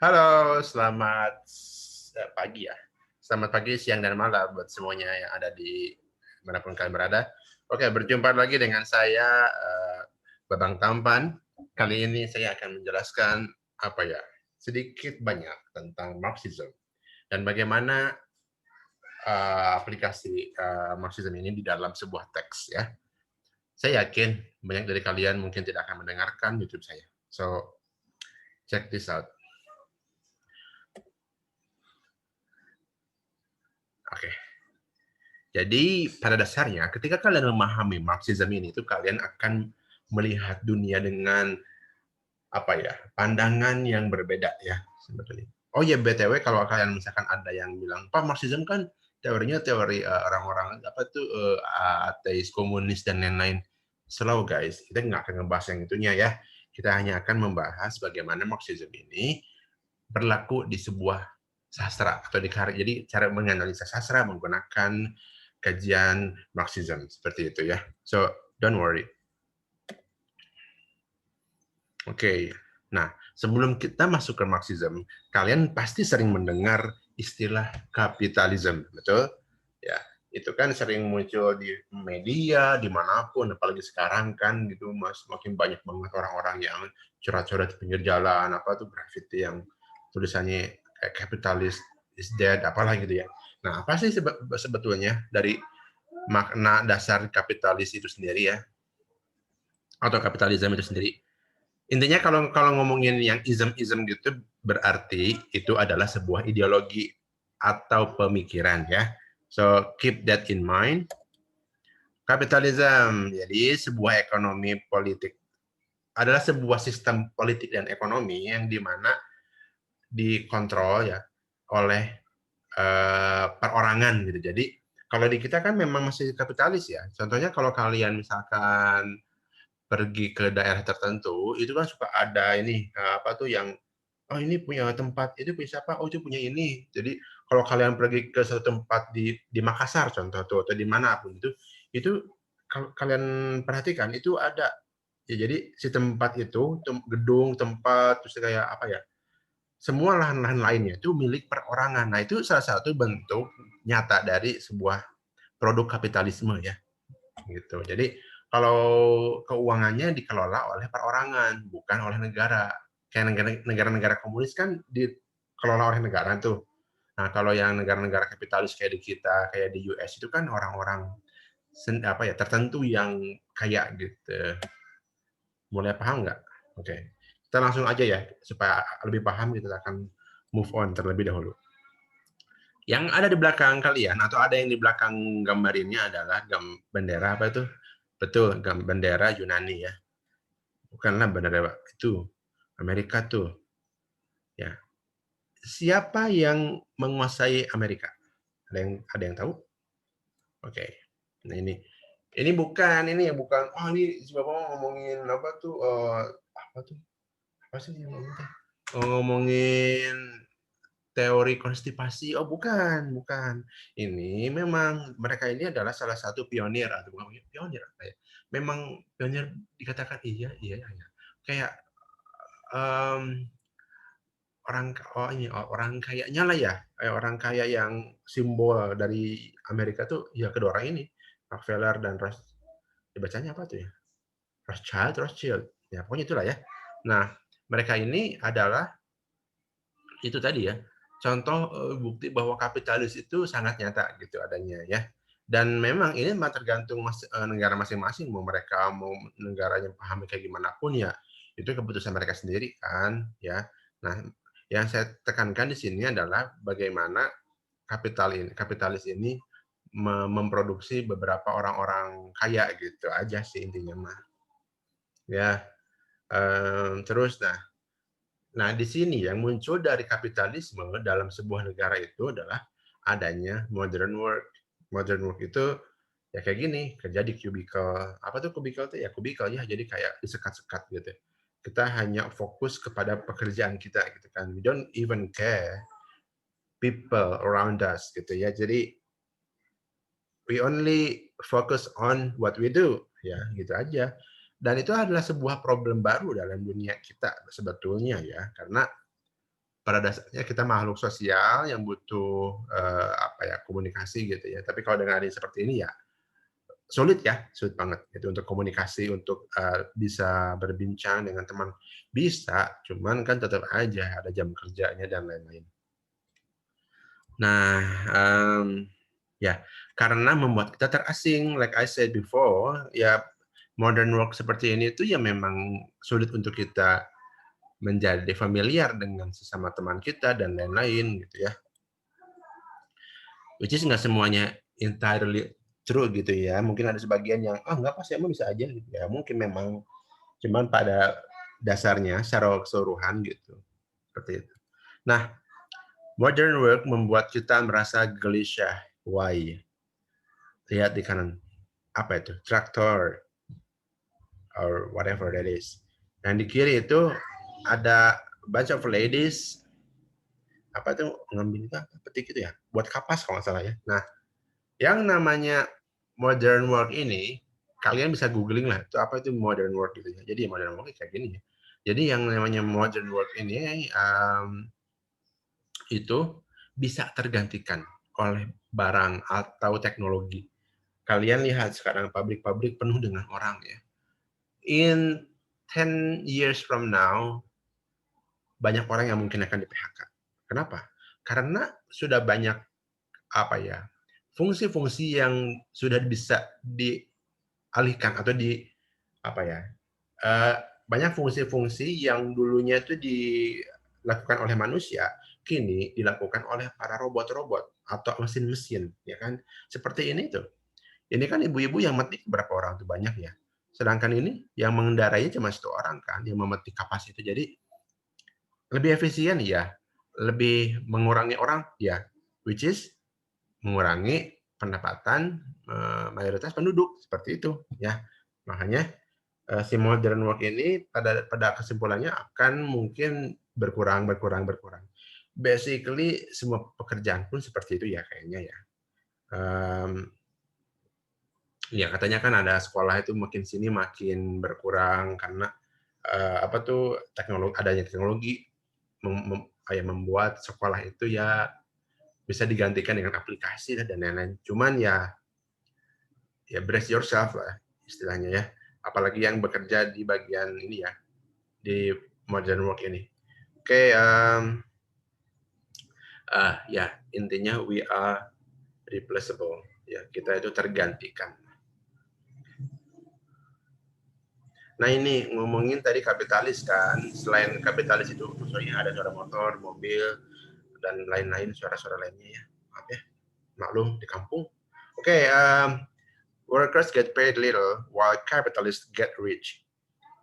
Halo, selamat pagi ya. Selamat pagi, siang, dan malam buat semuanya yang ada di manapun kalian berada. Oke, berjumpa lagi dengan saya, Babang Tampan. Kali ini saya akan menjelaskan sedikit banyak tentang Marxism dan bagaimana aplikasi Marxism ini di dalam sebuah teks ya. Saya yakin banyak dari kalian mungkin tidak akan mendengarkan YouTube saya. So, check this out. Oke. Jadi pada dasarnya ketika kalian memahami Marxism ini itu kalian akan melihat dunia dengan pandangan yang berbeda ya sebetulnya. Oh ya BTW kalau kalian misalkan ada yang bilang Pak Marxism kan teorinya teori orang-orang ateis, komunis dan lain-lain. Slow guys, kita nggak akan ngebahas yang itunya ya. Kita hanya akan membahas bagaimana Marxism ini berlaku di sebuah sastra atau di karya. Jadi cara menganalisa sastra menggunakan kajian Marxism seperti itu ya. So don't worry. Oke. Nah, sebelum kita masuk ke Marxism, kalian pasti sering mendengar istilah kapitalisme, betul? Ya, itu kan sering muncul di media, dimanapun, apalagi sekarang kan gitu, makin banyak banget orang-orang yang curhat-curhat di pinggir jalan, apa tuh graffiti yang tulisannya kayak capitalism is dead, apalah gitu ya. Nah, apa sih sebetulnya dari makna dasar kapitalis itu sendiri ya, atau kapitalisme itu sendiri? Intinya kalau kalau ngomongin yang ism-ism gitu berarti itu adalah sebuah ideologi atau pemikiran ya. So keep that in mind. Kapitalisme jadi sebuah ekonomi politik adalah sebuah sistem politik dan ekonomi yang dimana dikontrol ya oleh perorangan gitu. Jadi kalau di kita kan memang masih kapitalis ya. Contohnya kalau kalian misalkan pergi ke daerah tertentu itu kan suka ada ini apa tuh yang oh ini punya tempat itu punya siapa oh itu punya ini jadi kalau kalian pergi ke satu tempat di Makassar contoh tuh atau dimanapun itu kalau kalian perhatikan itu ada ya jadi si tempat itu gedung tempat terus kayak apa ya semua lahan-lahan lainnya itu milik perorangan nah itu salah satu bentuk nyata dari sebuah produk kapitalisme ya gitu. Jadi kalau keuangannya dikelola oleh perorangan, bukan oleh negara. Kayak negara-negara komunis kan dikelola oleh negara tuh. Nah, kalau yang negara-negara kapitalis kayak di kita, kayak di US itu kan orang-orang tertentu yang kaya gitu. Mulai paham nggak? Oke. Kita langsung aja ya supaya lebih paham kita akan move on terlebih dahulu. Yang ada di belakang kalian atau ada yang di belakang gambar ini adalah bendera apa itu? Betul, bendera Yunani ya. Bukanlah bendera itu Amerika tuh. Ya. Siapa yang menguasai Amerika? Ada yang tahu? Oke. Nah ini bukan ini si Bapak ngomongin apa tuh apa tuh? Apa sih yang ngomongin? Ngomongin teori konstipasi. Oh, bukan, bukan. Ini memang mereka ini adalah salah satu pionir atau bukan pionir apa ya? Memang pionir dikatakan iya, iya, iya. Kayak um, orang kayaknya lah ya, orang kaya yang simbol dari Amerika tuh ya kedua orang ini, Rockefeller dan dibacanya apa tuh ya? Rothschild. Ya, pokoknya itulah ya. Nah, mereka ini adalah itu tadi ya contoh bukti bahwa kapitalis itu sangat nyata gitu adanya ya dan memang ini tergantung negara masing-masing mau mereka mau negaranya pahami kayak gimana pun ya itu keputusan mereka sendiri kan ya nah yang saya tekankan di sini adalah bagaimana kapitalis ini memproduksi beberapa orang-orang kaya gitu aja sih intinya mah ya terus Nah, di sini yang muncul dari kapitalisme dalam sebuah negara itu adalah adanya modern work. Modern work itu ya kayak gini, kerja di cubicle. Apa tuh cubicle tuh? Ya cubicle ya, jadi kayak disekat-sekat gitu. Kita hanya fokus kepada pekerjaan kita gitu kan. We don't even care people around us gitu ya. Jadi we only focus on what we do ya, gitu aja. Dan itu adalah sebuah problem baru dalam dunia kita sebetulnya ya, karena pada dasarnya kita makhluk sosial yang butuh apa ya, komunikasi gitu ya. Tapi kalau dengan adanya seperti ini ya sulit ya, sulit banget itu untuk komunikasi, untuk bisa berbincang dengan teman. Bisa, cuman kan tetap aja ada jam kerjanya dan lain-lain. Nah, ya karena membuat kita terasing, like I said before, ya modern work seperti ini itu ya memang sulit untuk kita menjadi familiar dengan sesama teman kita dan lain-lain gitu ya. Which is nggak semuanya entirely true gitu ya. Mungkin ada sebagian yang nggak pas emang bisa aja gitu ya. Mungkin memang cuman pada dasarnya secara keseluruhan gitu. Seperti itu. Nah, modern work membuat kita merasa gelisah. Why? Lihat di kanan. Apa itu? Traktor or whatever that is. Dan di kiri itu ada bunch of ladies apa tuh ngambil petik itu ya buat kapas kalau nggak salah ya. Nah, yang namanya modern work ini kalian bisa googling lah itu apa itu modern work gitu ya. Jadi modern work kayak gini ya. Jadi yang namanya modern work ini itu bisa tergantikan oleh barang atau teknologi. Kalian lihat sekarang pabrik-pabrik penuh dengan orang ya. In 10 years from now, banyak orang yang mungkin akan di-PHK. Kenapa? Karena sudah banyak apa ya, fungsi-fungsi yang sudah bisa dialihkan atau apa ya, banyak fungsi-fungsi yang dulunya itu dilakukan oleh manusia, kini dilakukan oleh para robot-robot atau mesin-mesin, ya kan? Seperti ini tuh. Ini kan ibu-ibu yang metik berapa orang tuh banyak ya. Sedangkan ini yang mengendarainya cuma 1 orang kan, yang memetik kapas itu. Jadi lebih efisien ya, lebih mengurangi orang ya, which is mengurangi pendapatan mayoritas penduduk seperti itu ya. Makanya si modern work ini pada kesimpulannya akan mungkin berkurang berkurang berkurang. Basically semua pekerjaan pun seperti itu ya kayaknya ya. Ya katanya kan ada sekolah itu makin sini makin berkurang karena apa tuh adanya teknologi membuat sekolah itu ya bisa digantikan dengan aplikasi dan lain-lain. Cuman ya brace yourself lah istilahnya ya. Apalagi yang bekerja di bagian ini ya di modern work ini. Oke, ya intinya we are replaceable. Ya kita itu tergantikan. Nah ini ngomongin tadi kapitalis kan, selain kapitalis itu misalnya ada suara motor, mobil, dan lain-lain suara-suara lainnya ya. Maaf ya, maklum di kampung. Oke, workers get paid little while capitalists get rich.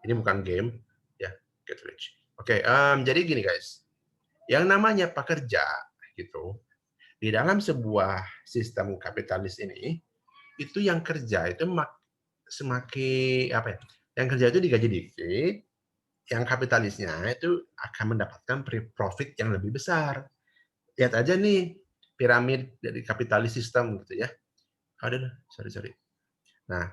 Ini bukan game, ya get rich. Oke, jadi gini guys, yang namanya pekerja gitu di dalam sebuah sistem kapitalis ini itu yang kerja itu semakin apa ya? Yang kerja itu digaji dikit, yang kapitalisnya itu akan mendapatkan profit yang lebih besar. Lihat aja nih piramid dari kapitalis sistem gitu ya. Aduh, sorry. Nah,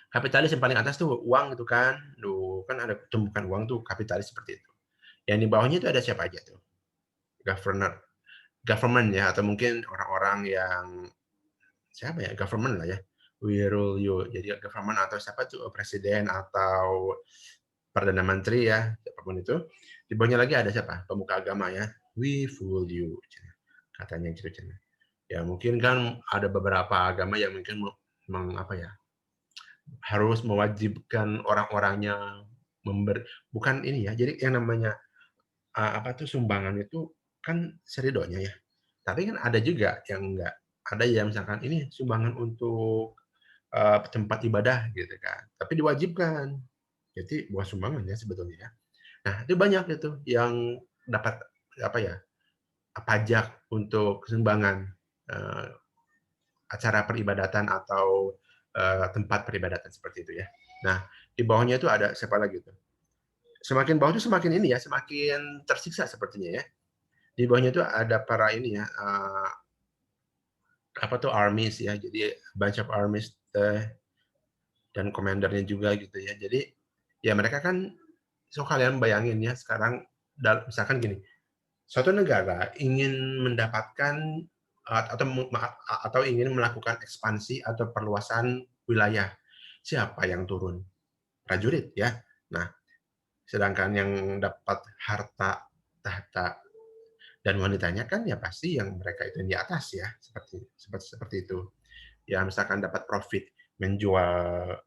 kapitalis yang paling atas tuh uang gitu kan. Duh, kan ada tumpukan uang tuh kapitalis seperti itu. Yang di bawahnya itu ada siapa aja tuh? Government ya atau mungkin orang-orang yang siapa ya? Government lah ya. We rule you. Jadi government atau siapa tuh presiden atau perdana menteri ya, siapapun itu. Di bawahnya lagi ada siapa? Pemuka agama ya. We fool you. Katanya gitu. Ya mungkin kan ada beberapa agama yang mungkin apa ya, harus mewajibkan orang-orangnya bukan ini ya. Jadi yang namanya apa tuh sumbangan itu kan seridonya ya. Tapi kan ada juga yang enggak. Ada yang misalkan ini sumbangan untuk tempat ibadah gitu kan. Tapi diwajibkan. Jadi bukan sumbangan ya sebetulnya ya. Nah, itu banyak itu yang dapat apa ya? Pajak untuk sumbangan acara peribadatan atau tempat peribadatan seperti itu ya. Nah, di bawahnya itu ada siapa lagi tuh? Semakin bawah itu semakin ini ya, semakin tersiksa sepertinya ya. Di bawahnya itu ada para ini ya, apa tuh armies ya. Jadi bunch of armies dan komandernya juga gitu ya. Jadi ya mereka kan so kalian bayangin ya sekarang misalkan gini, suatu negara ingin mendapatkan atau ingin melakukan ekspansi atau perluasan wilayah, siapa yang turun? Prajurit ya. Nah, sedangkan yang dapat harta, tahta, dan wanitanya kan ya pasti yang mereka itu yang di atas ya, seperti itu. Ya misalkan dapat profit menjual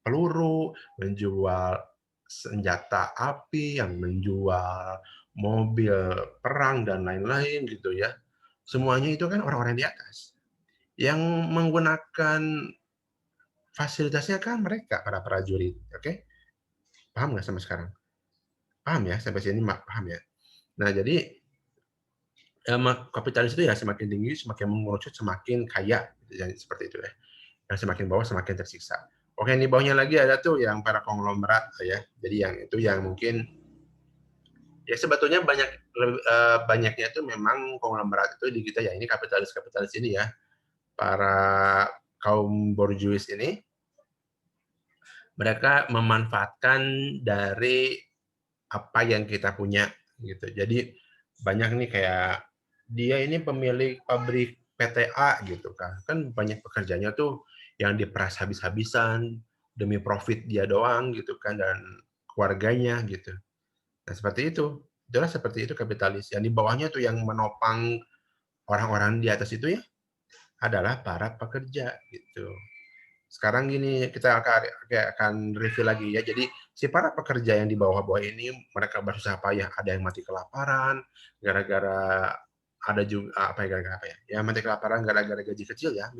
peluru, menjual senjata api, yang menjual mobil perang dan lain-lain gitu ya. Semuanya itu kan orang-orang di atas. Yang menggunakan fasilitasnya kan mereka, para prajurit. Oke? Paham nggak sampai sekarang? Paham ya? Sampai sini paham ya? Nah, jadi kapitalis itu ya semakin tinggi, semakin mengerucut, semakin kaya. Jadi seperti itu ya. Yang semakin bawah semakin tersiksa. Oke, di bawahnya lagi ada tuh yang para konglomerat ya. Jadi yang itu yang mungkin ya sebetulnya banyaknya itu memang konglomerat itu di kita ya ini kapitalis ini ya. Para kaum borjuis ini mereka memanfaatkan dari apa yang kita punya gitu. Jadi banyak nih kayak dia ini pemilik pabrik PTA gitu kan. Kan banyak pekerjanya tuh yang diperas habis-habisan demi profit dia doang gitu kan dan keluarganya gitu. Nah, seperti itu. Itulah seperti itu kapitalis. Yang di bawahnya tuh yang menopang orang-orang di atas itu ya adalah para pekerja gitu. Sekarang gini, kita akan review lagi ya. Jadi si para pekerja yang di bawah-bawah ini mereka berusaha payah, ada yang mati kelaparan gara-gara ada juga apa ya gara-gara apa ya? Ya mati kelaparan gara-gara gaji kecil ya,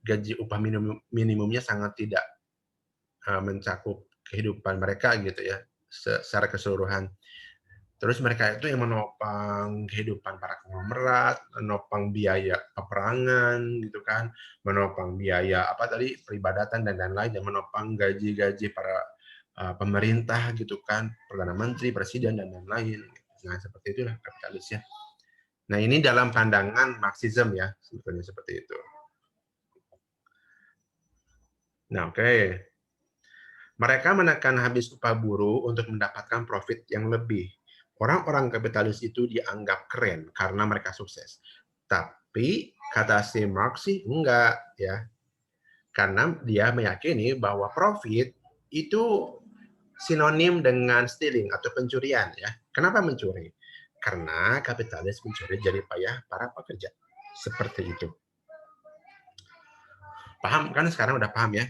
gaji upah minimumnya sangat tidak mencakup kehidupan mereka gitu ya secara keseluruhan. Terus mereka itu yang menopang kehidupan para konglomerat, menopang biaya peperangan gitu kan, menopang biaya apa tadi peribadatan dan lain-lain, dan menopang gaji-gaji para pemerintah gitu kan, perdana menteri, presiden dan lain-lain. Nah seperti itulah kapitalis ya. Nah ini dalam pandangan Marxism ya sebetulnya seperti itu. Nah oke. Mereka menekan habis upah buruh untuk mendapatkan profit yang lebih. Orang-orang kapitalis itu dianggap keren karena mereka sukses. Tapi kata si Marx sih enggak ya. Karena dia meyakini bahwa profit itu sinonim dengan stealing atau pencurian ya. Kenapa mencuri? Karena kapitalis mencuri jerih payah para pekerja. Seperti itu. Paham kan sekarang udah paham ya?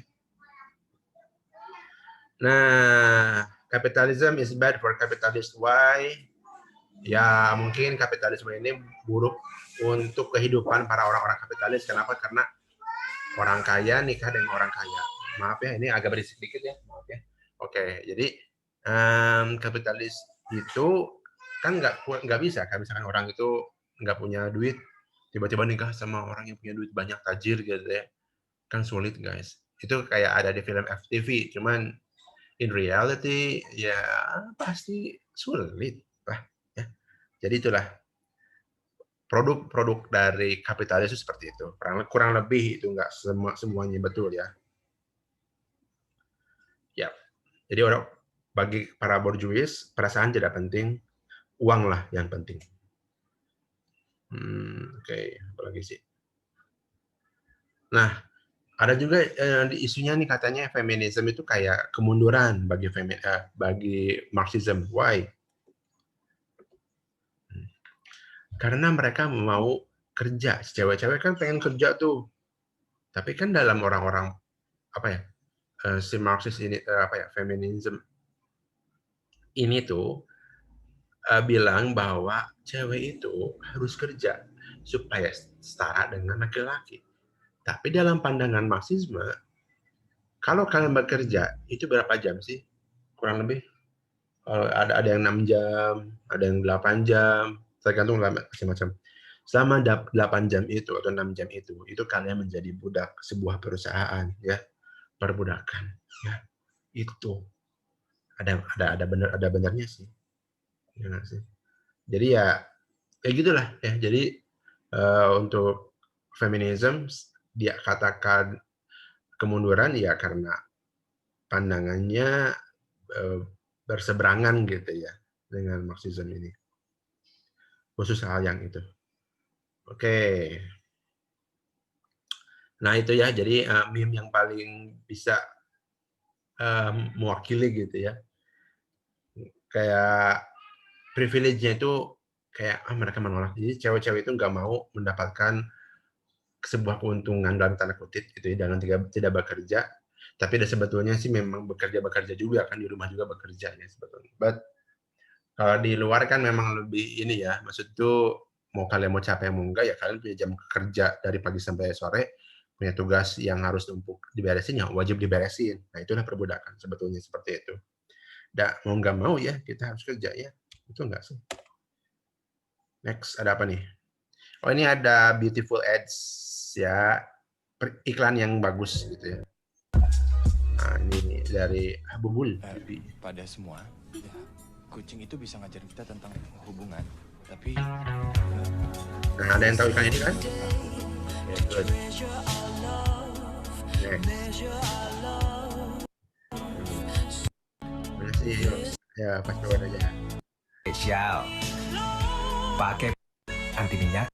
Nah, capitalism is bad for capitalist. Why? Ya, mungkin kapitalisme ini buruk untuk kehidupan para orang-orang kapitalis. Kenapa? Karena orang kaya nikah dengan orang kaya. Maaf ya, ini agak berisik dikit ya. Maaf ya. Oke, jadi kapitalis itu kan nggak bisa kan misalkan orang itu nggak punya duit tiba-tiba nikah sama orang yang punya duit banyak tajir gitu ya kan sulit guys itu kayak ada di film FTV cuman in reality ya pasti sulit lah ya. Jadi itulah produk-produk dari kapitalis itu seperti itu. Kurang lebih itu nggak semuanya betul ya. Ya. Jadi orang bagi para borjuis perasaan tidak penting, uang lah yang penting. Oke, apalagi sih. Nah, ada juga isunya nih katanya feminisme itu kayak kemunduran bagi Marxism. Why? Karena mereka mau kerja. Cewek-cewek kan pengen kerja tuh. Tapi kan dalam orang-orang apa ya si Marxis ini apa ya feminisme ini tuh bilang bahwa cewek itu harus kerja supaya setara dengan laki-laki. Tapi dalam pandangan Marxisme, kalau kalian bekerja itu berapa jam sih? Kurang lebih ada yang 6 jam, ada yang 8 jam, tergantung macam-macam. Selama 8 jam itu atau 6 jam itu kalian menjadi budak sebuah perusahaan ya, perbudakan ya. Itu ada benarnya sih. Ya sih. Jadi ya kayak gitulah ya. Jadi untuk feminism dia katakan kemunduran ya karena pandangannya berseberangan gitu ya dengan Marxism ini. khusus hal yang itu. Oke. Nah itu ya, jadi meme yang paling bisa mewakili gitu ya. Kayak privilege-nya itu kayak mereka menolak. Jadi cewek-cewek itu nggak mau mendapatkan sebuah keuntungan dalam tanda kutip gitu ya, dengan tidak bekerja. Tapi sebetulnya sih memang bekerja juga kan, di rumah juga bekerja ya sebetulnya. But kalau di luar kan memang lebih ini ya, maksud itu mau kalian mau capek mau enggak ya kalian punya jam kerja dari pagi sampai sore, punya tugas yang harus numpuk diberesin ya wajib diberesin. Nah itulah perbudakan sebetulnya seperti itu. Mau nggak mau ya kita harus kerja ya. Itu enggak sih? Next ada apa nih? Oh ini ada beautiful ads ya, iklan yang bagus gitu ya. Nah ini dari Bubul. Pada semua, ya, kucing itu bisa ngajarin kita tentang hubungan, tapi Nah ada yang tahu iklan ini kan? Ya, good. Next. Mana sih? Ya password aja. Spesial. Pakai anti minyak.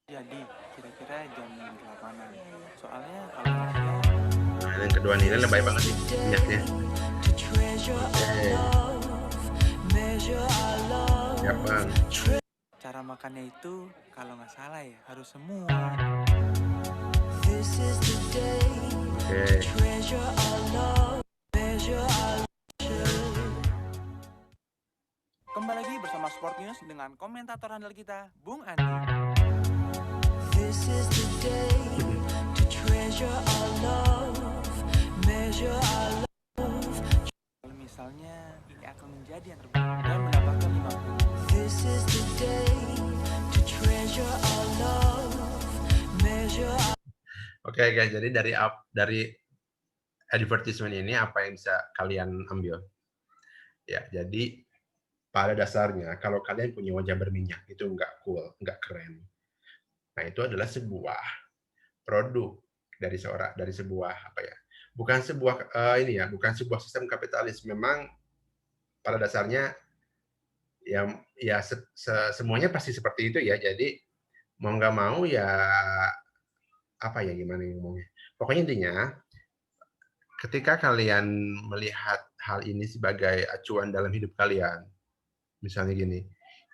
Jadi kira-kira jam 8-an. Soalnya kalau Nah, yang kedua nih, ini lebay banget nih minyaknya. Oke. Siap bang. cara makannya itu kalau nggak salah ya harus semua. Oke. Kembali lagi bersama Sport News dengan komentator handal kita, Bung Andi. Kalau misalnya ini akan menjadi yang terbaik dan mendapatkan 50. Oke guys, jadi dari advertisement ini apa yang bisa kalian ambil? Ya, jadi pada dasarnya kalau kalian punya wajah berminyak itu nggak cool, nggak keren. Nah itu adalah sebuah produk dari sebuah apa ya? Bukan sebuah ini ya, bukan sebuah sistem kapitalis. Memang pada dasarnya ya semuanya pasti seperti itu ya. Jadi mau nggak mau ya apa ya gimana yang ngomongnya. Pokoknya intinya ketika kalian melihat hal ini sebagai acuan dalam hidup kalian, misalnya gini,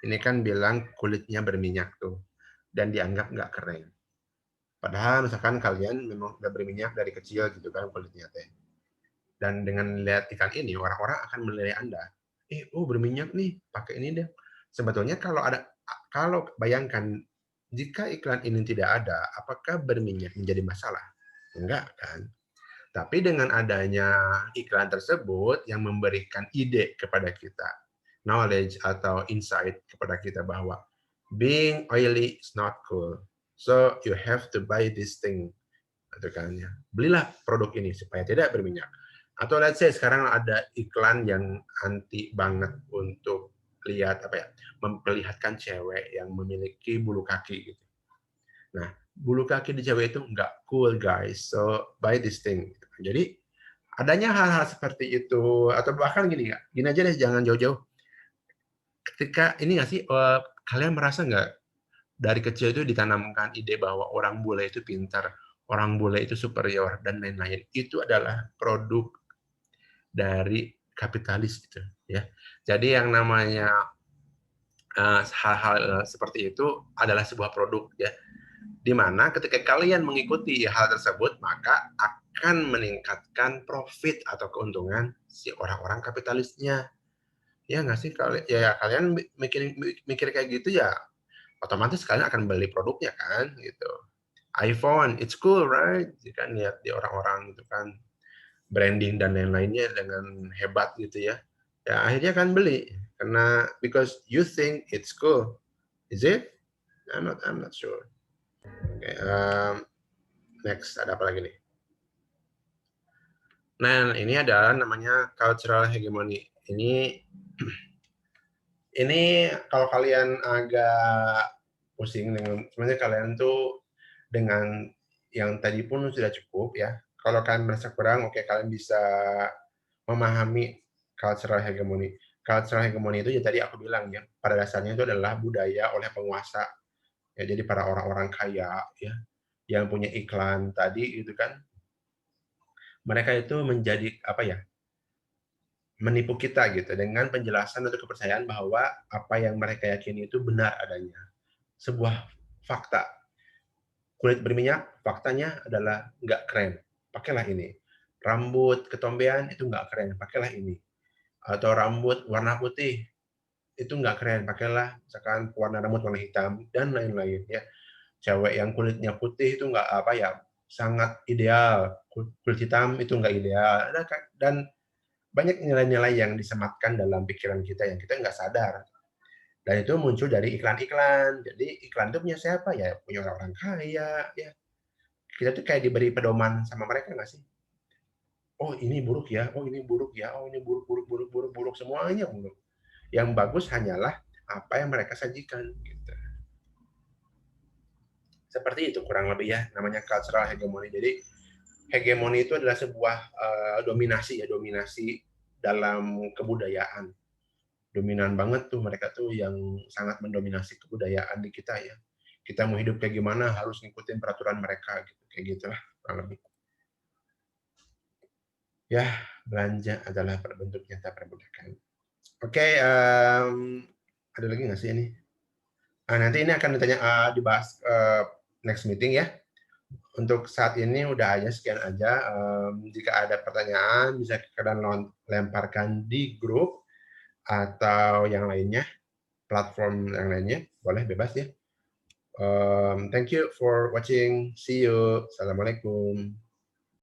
ini kan bilang kulitnya berminyak tuh dan dianggap nggak keren. Padahal misalkan kalian memang udah berminyak dari kecil gitu kan kulitnya teh. Dan dengan lihat iklan ini orang-orang akan menilai Anda. Berminyak nih, pakai ini deh. Sebetulnya kalau bayangkan jika iklan ini tidak ada, apakah berminyak menjadi masalah? Enggak kan? Tapi dengan adanya iklan tersebut yang memberikan ide kepada kita, knowledge atau insight kepada kita bahwa being oily is not cool. So you have to buy this thing. Gitu kan ya. Belilah produk ini supaya tidak berminyak. Atau let's say sekarang ada iklan yang anti banget untuk lihat apa ya, memperlihatkan cewek yang memiliki bulu kaki gitu. Nah, bulu kaki di cewek itu nggak cool guys, so buy this thing. Jadi adanya hal-hal seperti itu atau bahkan gini aja deh, jangan jauh-jauh. Ketika ini nggak sih kalian merasa nggak dari kecil itu ditanamkan ide bahwa orang bule itu pintar, orang bule itu superior dan lain-lain. Itu adalah produk dari kapitalis gitu ya. Jadi yang namanya hal-hal seperti itu adalah sebuah produk ya. Di mana ketika kalian mengikuti hal tersebut, maka akan meningkatkan profit atau keuntungan si orang-orang kapitalisnya. Ya nggak sih? Kalian mikir kayak gitu ya, otomatis kalian akan beli produknya kan, gitu. iPhone, it's cool, right? Kan lihat di orang-orang itu kan branding dan lain-lainnya dengan hebat gitu ya. Ya akhirnya kan beli karena because you think it's cool. Is it? I'm not sure. Okay, next ada apa lagi nih? Nah, ini adalah namanya cultural hegemony. Ini kalau kalian agak pusing dengan sebenarnya kalian tuh dengan yang tadi pun sudah cukup ya. Kalau kalian merasa kurang, oke kalian bisa memahami cultural hegemony. cultural hegemony itu ya tadi aku bilang ya, pada dasarnya itu adalah budaya oleh penguasa. Ya, jadi para orang-orang kaya ya, yang punya iklan tadi itu kan, mereka itu menjadi apa ya, menipu kita gitu dengan penjelasan atau kepercayaan bahwa apa yang mereka yakini itu benar adanya. Sebuah fakta. Kulit berminyak, faktanya adalah nggak keren. Pakailah ini. Rambut ketombean itu nggak keren. Pakailah ini. Atau rambut warna putih itu nggak keren. Pakailah misalkan warna rambut warna hitam dan lain-lain ya. Cewek yang kulitnya putih itu nggak apa ya, sangat ideal. Kulit hitam itu nggak ideal. Dan banyak nilai-nilai yang disematkan dalam pikiran kita yang kita nggak sadar. Dan itu muncul dari iklan-iklan. Jadi iklan itu punya siapa ya? Punya orang kaya. Ya. Kita tuh kayak diberi pedoman sama mereka nggak sih? Oh ini buruk ya, oh ini buruk ya, oh ini buruk, buruk, buruk, buruk, buruk, semuanya buruk. Yang bagus hanyalah apa yang mereka sajikan. Gitu. Seperti itu kurang lebih ya, namanya cultural hegemony. Jadi hegemoni itu adalah sebuah dominasi ya, dominasi dalam kebudayaan. Dominan banget tuh mereka tuh yang sangat mendominasi kebudayaan di kita ya. Kita mau hidup kayak gimana harus ngikutin peraturan mereka gitu, kayak gitulah kurang lebih. Ya, belanja adalah bentuk nyata perbudakan. Oke, ada lagi nggak sih ini? Nanti ini akan dibahas next meeting ya. Untuk saat ini udah aja sekian aja. Jika ada pertanyaan bisa kalian lemparkan di grup atau yang lainnya, platform yang lainnya, boleh bebas ya. Thank you for watching. See you. Assalamualaikum.